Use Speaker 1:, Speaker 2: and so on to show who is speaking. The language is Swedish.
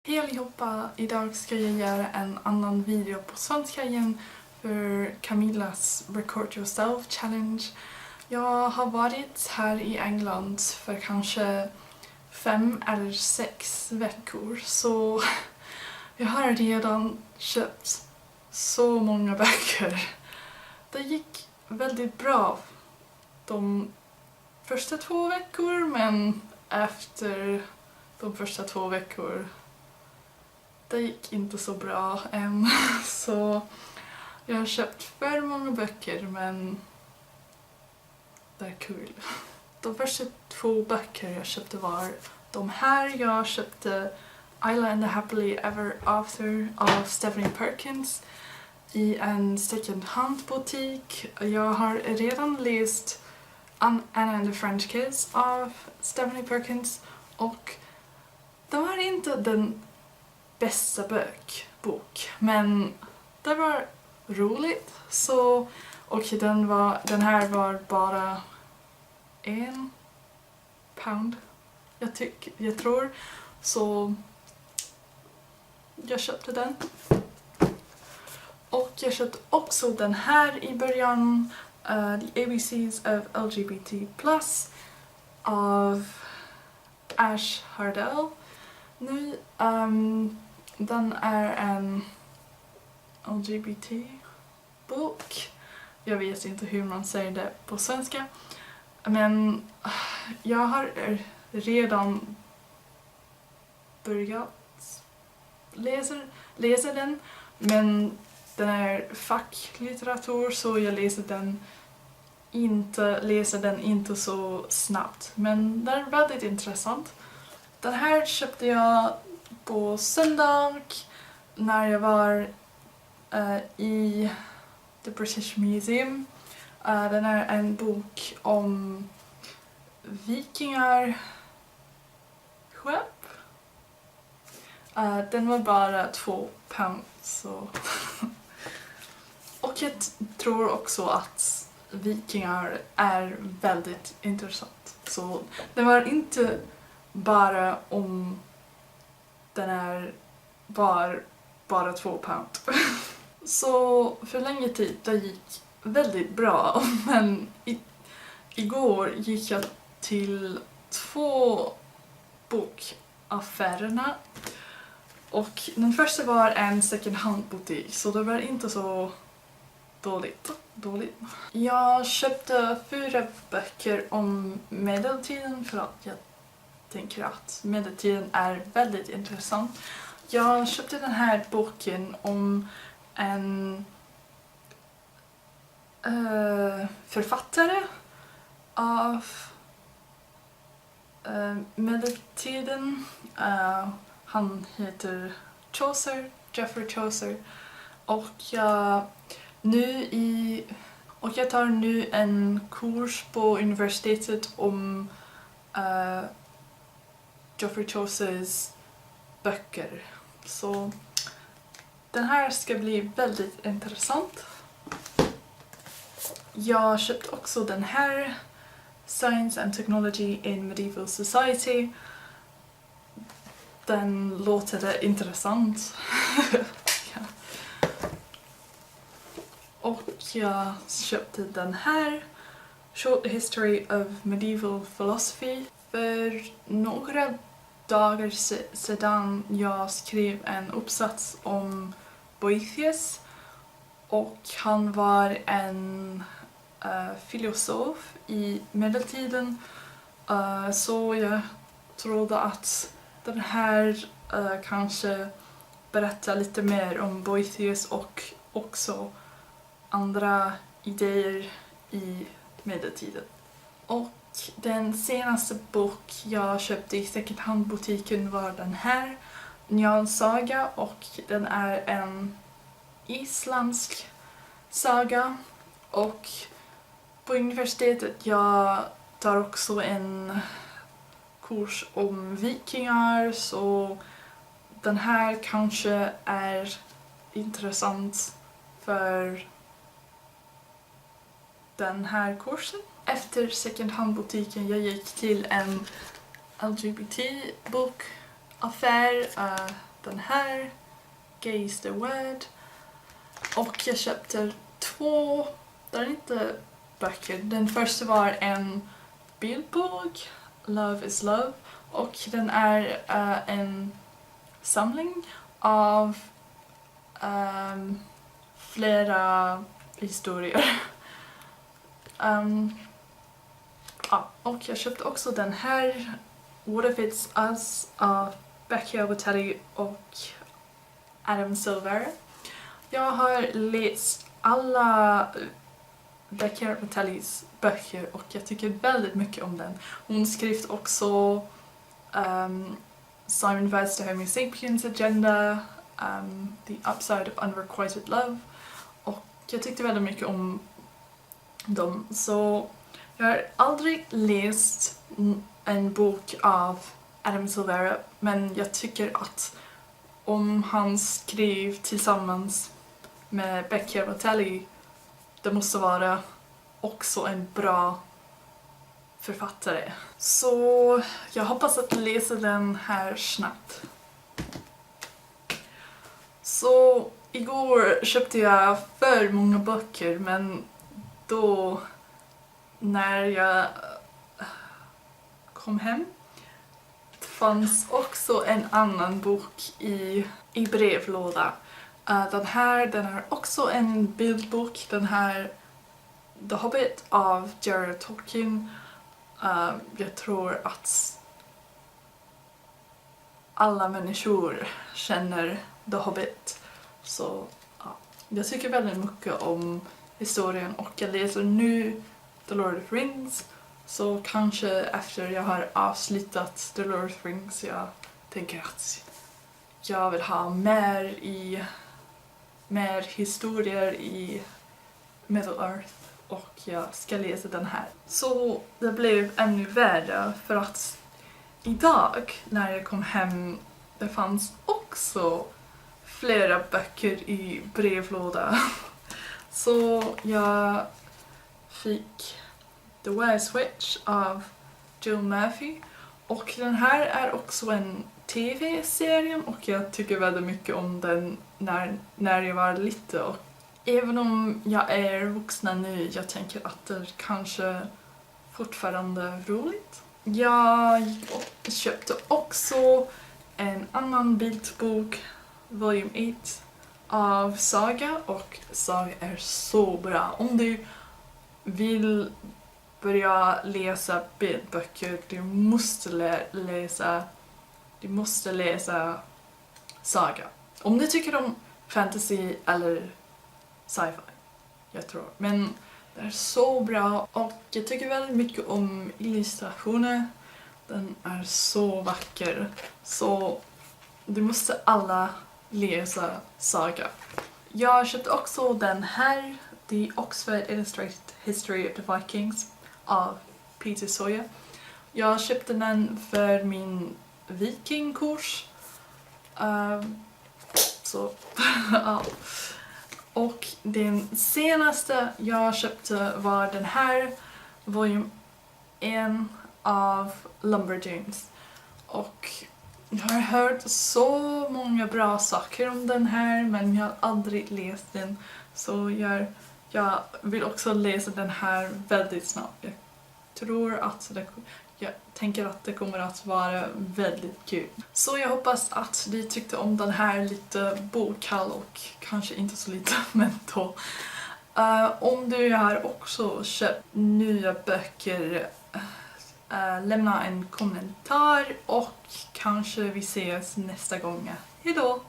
Speaker 1: Hej allihopa! Idag ska jag göra en annan video på svenska igen för Camillas Record Yourself Challenge. Jag har varit här i England för kanske 5 eller 6 veckor, så jag har redan köpt så många böcker. Det gick väldigt bra de första 2 veckor, men efter de första 2 veckor det gick inte så bra än, så jag har köpt för många böcker, men det är kul. De första 2 böcker jag köpte var de här. Jag köpte Isla and the Happily Ever After av Stephanie Perkins i en second hand butik. Jag har redan läst Anna and the French Kiss av Stephanie Perkins, och det var inte den bästa bok, men det var roligt. Så, och den här var bara £1, jag tror, så jag köpte den. Och jag köpte också den här i början, The ABCs of LGBT+ av Ash Hardell. Nu, den är en LGBT-bok. Jag vet inte hur man säger det på svenska. Men jag har redan börjat läsa den. Men den är facklitteratur, så jag läser den inte så snabbt. Men den är väldigt intressant. Den här köpte jag på söndag när jag var i The British Museum. Den är en bok om vikingar. Skepp. Den var bara £2. Så. Och jag tror också att vikingar är väldigt intressant. Så det var inte bara om den är bara £2. Så för länge tid det gick väldigt bra, men igår gick jag till 2 bokaffärerna, och den första var en second hand butik, så det var inte så dåligt. Jag köpte 4 böcker om medeltiden för att jag tänker att medeltiden är väldigt intressant. Jag köpte den här boken om en författare av medeltiden. Han heter Geoffrey Chaucer, och jag tar nu en kurs på universitetet om Geoffrey Chaucers böcker. Så den här ska bli väldigt intressant. Jag köpte också den här, Science and Technology in Medieval Society. Den låter intressant. Ja. Och jag köpte den här, Short History of Medieval Philosophy. För några dagar sedan jag skrev en uppsats om Boethius, och han var en filosof i medeltiden, så jag trodde att den här kanske berättar lite mer om Boethius och också andra idéer i medeltiden. Och den senaste bok jag köpte i second hand-butiken var den här, Njans saga, och den är en isländsk saga. Och på universitetet jag tar också en kurs om vikingar, så den här kanske är intressant för den här kursen. Efter second hand-butiken jag gick till en LGBT-bokaffär den här, Gaze the Word. Och jag köpte 2, det är inte böcker. Den första var en bildbok, Love is Love. Och den är en samling av flera historier. Och jag köpte också den här, What if it's us av Becky Albertelli och Adam Silvera. Jag har läst alla Becky Albertellis böcker och jag tycker väldigt mycket om den. Hon skrev också Simon Weil's The Homo Sapiens Agenda, The Upside of Unrequited Love, och jag tyckte väldigt mycket om dem. Så jag har aldrig läst en bok av Adam Silvera, men jag tycker att om han skrev tillsammans med Becky Albertelli, det måste vara också en bra författare. Så jag hoppas att läsa den här snabbt. Så igår köpte jag för många böcker, men då när jag kom hem fanns också en annan bok i brevlåda. Den är också en bildbok. Den här The Hobbit av J.R.R. Tolkien. Jag tror att alla människor känner The Hobbit. Så jag tycker väldigt mycket om historien och jag läser nu The Lord of the Rings. Så kanske efter jag har avslutat The Lord of the Rings jag tänker att jag vill ha mer historier i Middle Earth och jag ska läsa den här. Så det blev ännu värre för att idag när jag kom hem det fanns också flera böcker i brevlåda. Så jag fick The Wise Witch av Jill Murphy och den här är också en tv-serie och jag tycker väldigt mycket om den när jag var liten. Och även om jag är vuxen nu, jag tänker att det kanske fortfarande roligt. Jag köpte också en annan bildbok, Volume 8 av Saga, och Saga är så bra. Om du vill börja läsa bildböcker, du måste läsa Saga. Om du tycker om fantasy eller sci-fi, jag tror. Men det är så bra och jag tycker väldigt mycket om illustrationer. Den är så vacker. Så du måste alla läsa Saga. Jag köpte också den här, The Oxford Illustrated History of the Vikings av Peter Sawyer. Jag köpte den för min vikingkurs. Ja. Och den senaste jag köpte var den här, Volume 1 av Lumberjanes. Och jag har hört så många bra saker om den här, men jag har aldrig läst den. Så jag vill också läsa den här väldigt snabbt. Jag tänker att det kommer att vara väldigt kul. Så jag hoppas att du tyckte om den här lite bokall och kanske inte så lite, men då. Om du har också köpt nya böcker, lämna en kommentar och kanske vi ses nästa gång. Hejdå!